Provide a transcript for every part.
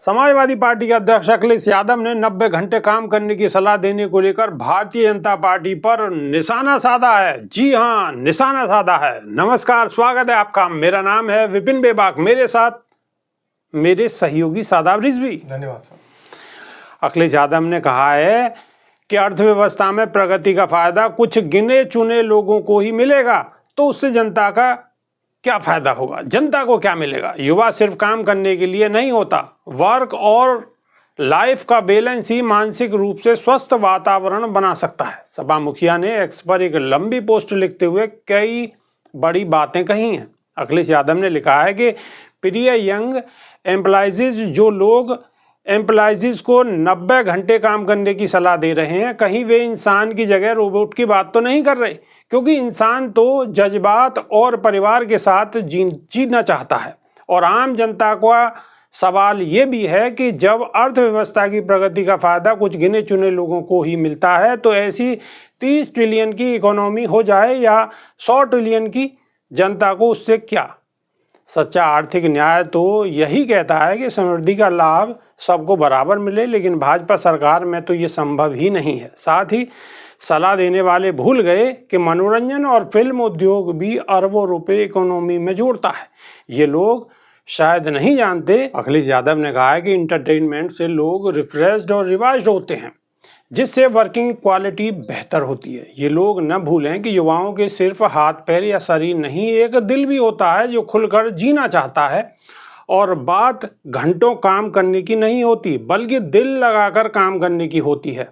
Samajwadi party के अध्यक्ष अखिलेश यादव ने 90 घंटे काम करने की सलाह देने को लेकर भारतीय जनता पार्टी पर निशाना साधा है। जी हां, निशाना साधा है। नमस्कार, स्वागत है आपका। मेरा नाम है विपिन बेबाक, मेरे साथ मेरे सहयोगी शादाब रिजवी। धन्यवाद सर। अखिलेश यादव ने कहा है कि अर्थव्यवस्था में प्रगति का फायदा कुछ गिने चुने लोगों को ही मिलेगा, तो उससे जनता का क्या फायदा होगा, जनता को क्या मिलेगा। युवा सिर्फ काम करने के लिए नहीं होता, वर्क और लाइफ का बैलेंस ही मानसिक रूप से स्वस्थ वातावरण बना सकता है। सपा मुखिया ने एक्स पर एक लंबी पोस्ट लिखते हुए कई बड़ी बातें कही हैं। अखिलेश यादव ने लिखा है कि प्रिय यंग एम्प्लॉइज, जो लोग एम्प्लॉइज को 90 घंटे काम करने की सलाह दे रहे हैं, कहीं वे इंसान की जगह रोबोट की बात तो नहीं कर रहे, क्योंकि इंसान तो जज्बात और परिवार के साथ जीना चाहता है। और आम जनता का सवाल ये भी है कि जब अर्थव्यवस्था की प्रगति का फायदा कुछ गिने चुने लोगों को ही मिलता है, तो ऐसी 30 ट्रिलियन की इकोनॉमी हो जाए या 100 ट्रिलियन की, जनता को उससे क्या। सच्चा आर्थिक न्याय तो यही कहता है कि समृद्धि का लाभ सबको बराबर मिले, लेकिन भाजपा सरकार में तो ये संभव ही नहीं है। साथ ही सलाह देने वाले भूल गए कि मनोरंजन और फिल्म उद्योग भी अरबों रुपए इकोनॉमी में जोड़ता है। ये लोग शायद नहीं जानते। अखिलेश यादव ने कहा है कि इंटरटेनमेंट से लोग रिफ्रेश्ड और रिवाइज्ड होते हैं, जिससे वर्किंग क्वालिटी बेहतर होती है। ये लोग न भूलें कि युवाओं के सिर्फ हाथ पैर या शरीर नहीं, एक दिल भी होता है जो खुलकर जीना चाहता है। और बात घंटों काम करने की नहीं होती, बल्कि दिल लगाकर काम करने की होती है।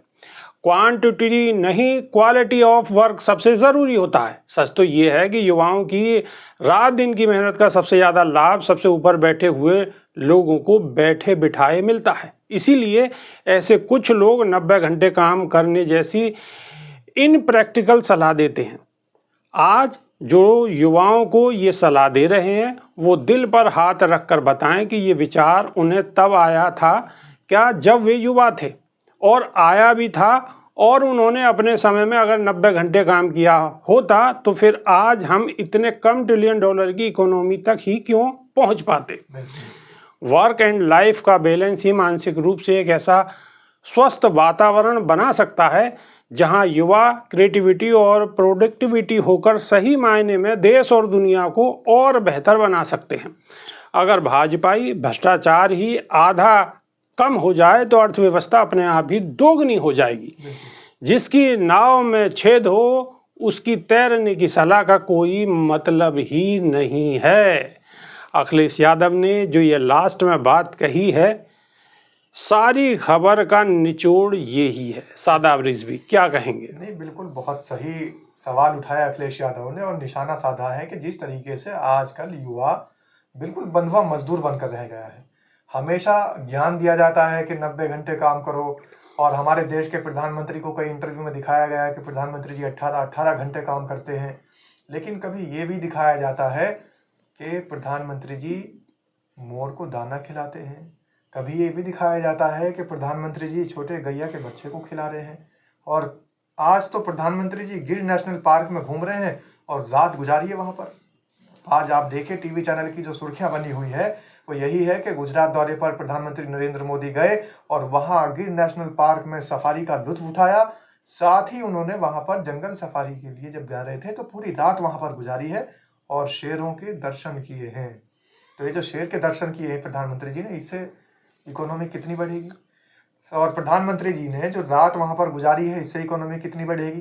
क्वांटिटी नहीं, क्वालिटी ऑफ वर्क सबसे ज़रूरी होता है। सच तो ये है कि युवाओं की रात दिन की मेहनत का सबसे ज़्यादा लाभ सबसे ऊपर बैठे हुए लोगों को बैठे बिठाए मिलता है। इसीलिए ऐसे कुछ लोग 90 घंटे काम करने जैसी इनप्रैक्टिकल सलाह देते हैं। आज जो युवाओं को ये सलाह दे रहे हैं, वो दिल पर हाथ रखकर बताएं कि ये विचार उन्हें तब आया था क्या जब वे युवा थे, और आया भी था, और उन्होंने अपने समय में अगर 90 घंटे काम किया होता तो फिर आज हम इतने कम ट्रिलियन डॉलर की इकोनॉमी तक ही क्यों पहुंच पाते। वर्क एंड लाइफ का बैलेंस ही मानसिक रूप से एक ऐसा स्वस्थ वातावरण बना सकता है जहां युवा क्रिएटिविटी और प्रोडक्टिविटी होकर सही मायने में देश और दुनिया को और बेहतर बना सकते हैं। अगर भाजपाई भ्रष्टाचार ही आधा कम हो जाए तो अर्थव्यवस्था अपने आप ही दोगुनी हो जाएगी। जिसकी नाव में छेद हो उसकी तैरने की सलाह का कोई मतलब ही नहीं है। अखिलेश यादव ने जो ये लास्ट में बात कही है, सारी खबर का निचोड़ यही है। शादाब रिजवी क्या कहेंगे? नहीं, बिल्कुल बहुत सही सवाल उठाया अखिलेश यादव ने और निशाना साधा है कि जिस तरीके से आजकल युवा बिल्कुल बंधुआ मजदूर बनकर रह गया है। हमेशा ज्ञान दिया जाता है कि 90 घंटे काम करो, और हमारे देश के प्रधानमंत्री को कई इंटरव्यू में दिखाया गया है कि प्रधानमंत्री जी 18 घंटे काम करते हैं। लेकिन कभी ये भी दिखाया जाता है कि प्रधानमंत्री जी मोर को दाना खिलाते हैं। कभी ये भी दिखाया जाता है कि प्रधानमंत्री जी छोटे गैया के बच्चे को खिला रहे हैं। और आज तो प्रधानमंत्री जी गिर नेशनल पार्क में घूम रहे हैं और रात गुजारी है वहाँ पर। आज आप देखें टीवी चैनल की जो सुर्खियां बनी हुई है वो यही है कि गुजरात दौरे पर प्रधानमंत्री नरेंद्र मोदी गए और वहां गिर नेशनल पार्क में सफारी का लुत्फ उठाया। साथ ही उन्होंने वहां पर जंगल सफारी के लिए जब जा रहे थे तो पूरी रात वहां पर गुजारी है और शेरों के दर्शन किए हैं। तो ये जो शेर के दर्शन किए हैं प्रधानमंत्री जी ने, इससे इकोनॉमी कितनी बढ़ेगी। और प्रधानमंत्री जी ने जो रात वहां पर गुजारी है, इससे इकोनॉमी कितनी बढ़ेगी।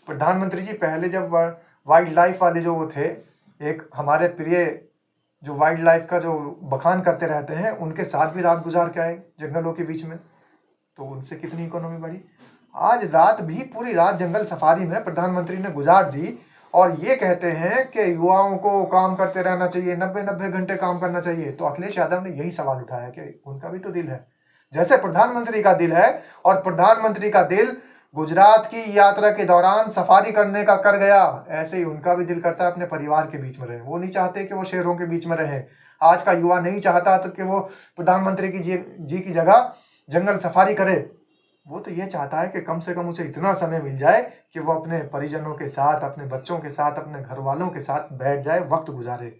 प्रधानमंत्री जी पहले जब वाइल्ड लाइफ वाले जो वो थे, एक हमारे प्रिय जो वाइल्ड लाइफ का जो बखान करते रहते हैं, उनके साथ भी रात गुजार के आए जंगलों के बीच में, तो उनसे कितनी इकोनॉमी बढ़ी। आज रात भी पूरी रात जंगल सफारी में प्रधानमंत्री ने गुजार दी और ये कहते हैं कि युवाओं को काम करते रहना चाहिए, 90 घंटे काम करना चाहिए। तो अखिलेश यादव ने यही सवाल उठाया कि उनका भी तो दिल है, जैसे प्रधानमंत्री का दिल है, और प्रधानमंत्री का दिल गुजरात की यात्रा के दौरान सफारी करने का कर गया, ऐसे ही उनका भी दिल करता है अपने परिवार के बीच में रहे। वो नहीं चाहते कि वो शेरों के बीच में रहे। आज का युवा नहीं चाहता तो कि वो प्रधानमंत्री की जी की जगह जंगल सफारी करे। वो तो ये चाहता है कि कम से कम उसे इतना समय मिल जाए कि वो अपने परिजनों के साथ, अपने बच्चों के साथ, अपने घर वालों के साथ बैठ जाए, वक्त गुजारे।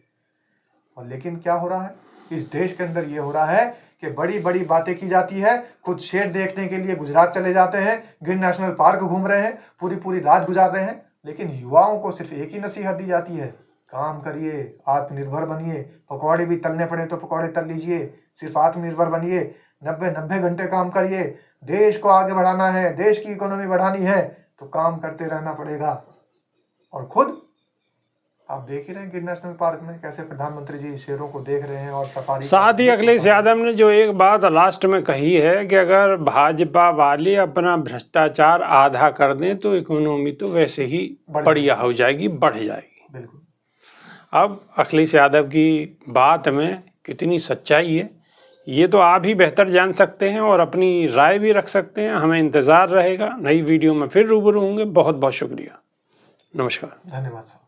और लेकिन क्या हो रहा है इस देश के अंदर? ये हो रहा है कि बड़ी बड़ी बातें की जाती है, खुद शेर देखने के लिए गुजरात चले जाते हैं, गिर नेशनल पार्क घूम रहे हैं, पूरी पूरी रात गुजार रहे हैं, लेकिन युवाओं को सिर्फ एक ही नसीहत दी जाती है, काम करिए, आत्मनिर्भर बनिए, पकौड़े भी तलने पड़े तो पकौड़े तल लीजिए, सिर्फ आत्मनिर्भर बनिए, 90 घंटे काम करिए, देश को आगे बढ़ाना है, देश की इकोनॉमी बढ़ानी है तो काम करते रहना पड़ेगा। और खुद आप देख ही रहे हैं गिर नेशनल पार्क में कैसे प्रधानमंत्री जी शेरों को देख रहे हैं और सफारी। साथ ही अखिलेश यादव ने जो एक बात लास्ट में कही है कि अगर भाजपा वाले अपना भ्रष्टाचार आधा कर दें तो इकोनॉमी तो वैसे ही बढ़िया हो जाएगी, बढ़ जाएगी। बिल्कुल। अब अखिलेश यादव की बात में कितनी सच्चाई है ये तो आप ही बेहतर जान सकते हैं और अपनी राय भी रख सकते हैं। हमें इंतज़ार रहेगा, नई वीडियो में फिर रूबरू होंगे। बहुत बहुत शुक्रिया, नमस्कार। धन्यवाद।